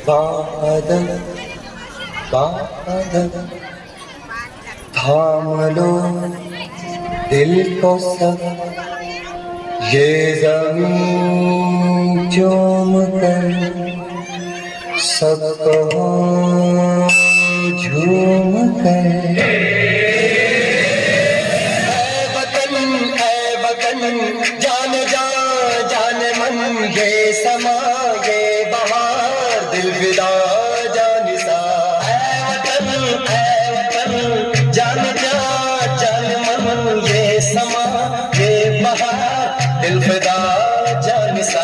बादल बादल थाम लो दिल को सब, ये ज़मीं चूम कर सब कहो झूम कर। ऐ वतन जान जा जान मन, ये समा ये बहार दिल विदा जानिसा। ऐ वतन जान जा जान मन, ये समा ये बहार दिल विदा जानिसा।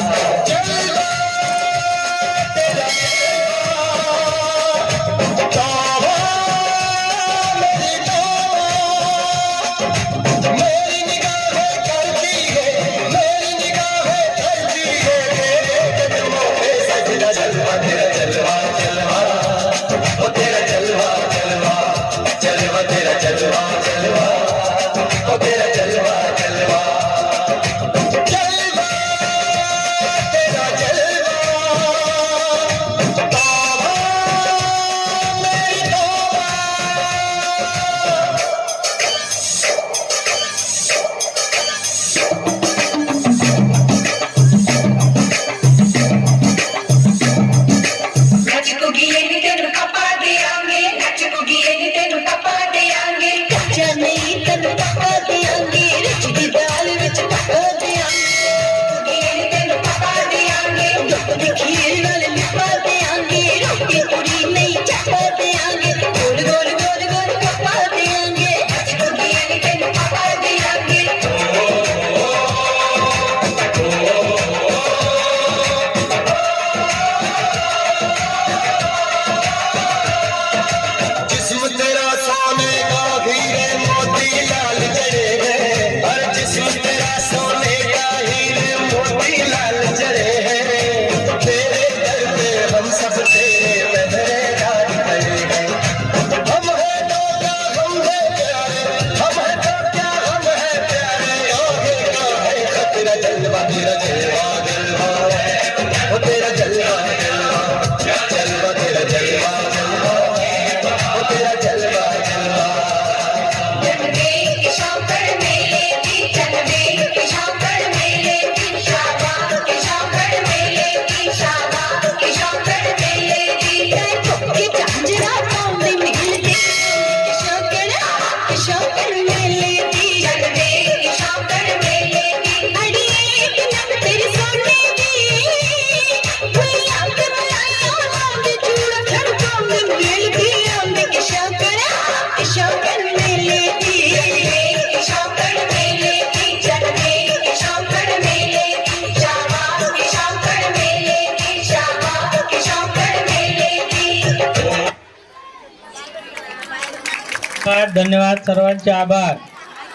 धन्यवाद, सर्वांचे आभार.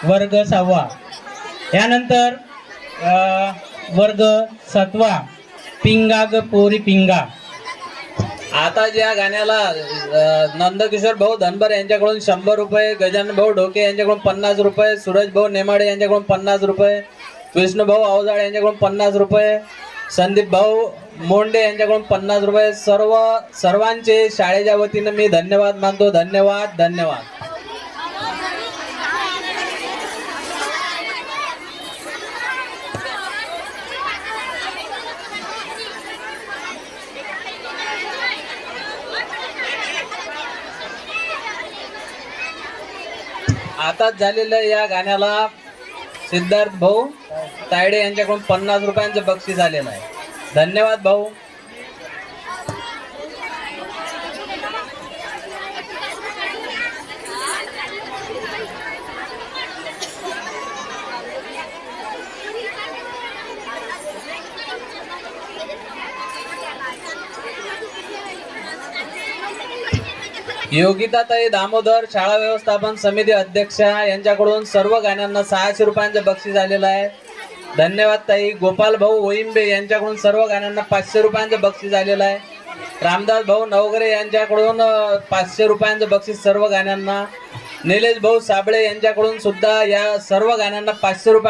वर्ग 6वा. यानंतर वर्ग 7वा पिंगा ग पोरी पिंगा. आता ज्या गाण्याला नंदकिशोर भाऊ धनबर यांच्याकडून 100 रुपये, गजानन भाऊ ढोके यांच्याकडून 50 रुपये, सूरज भाऊ नेमाडे यांच्याकडून 50 रुपये, विष्णू भाऊ अवजाळ यांच्याकडून 50 रुपये, संदीप भाऊ मोंडे यांच्याकडून 50 रुपये. सर्वांचे शाळेच्या वतीनं मी धन्यवाद मानतो. धन्यवाद धन्यवाद. आताच झालेल्या या गाण्याला सिद्धार्थ भाऊ तायडे यांच्याकडून 50 रुपयांचं बक्षीस आलेलं आहे. धन्यवाद भाऊ. योगिताताई दामोदर शाळा व्यवस्थापन समिती अध्यक्षा यांच्याकडून सर्व गाण्यांना 600 रुपयांचं बक्षीस आलेलं आहे. धन्यवाद ताई. गोपाल भाऊ वोईंबे यांच्याकडून सर्व गाण्यांना 500 रुपयांचं बक्षीस आलेलं आहे. रामदास भाऊ नवगरे यांच्याकडून 500 रुपयांचं बक्षीस सर्व गाण्यांना. निलेश भाऊ साबळे यांच्याकडून सुद्धा या सर्व गाण्यांना 500 रुपये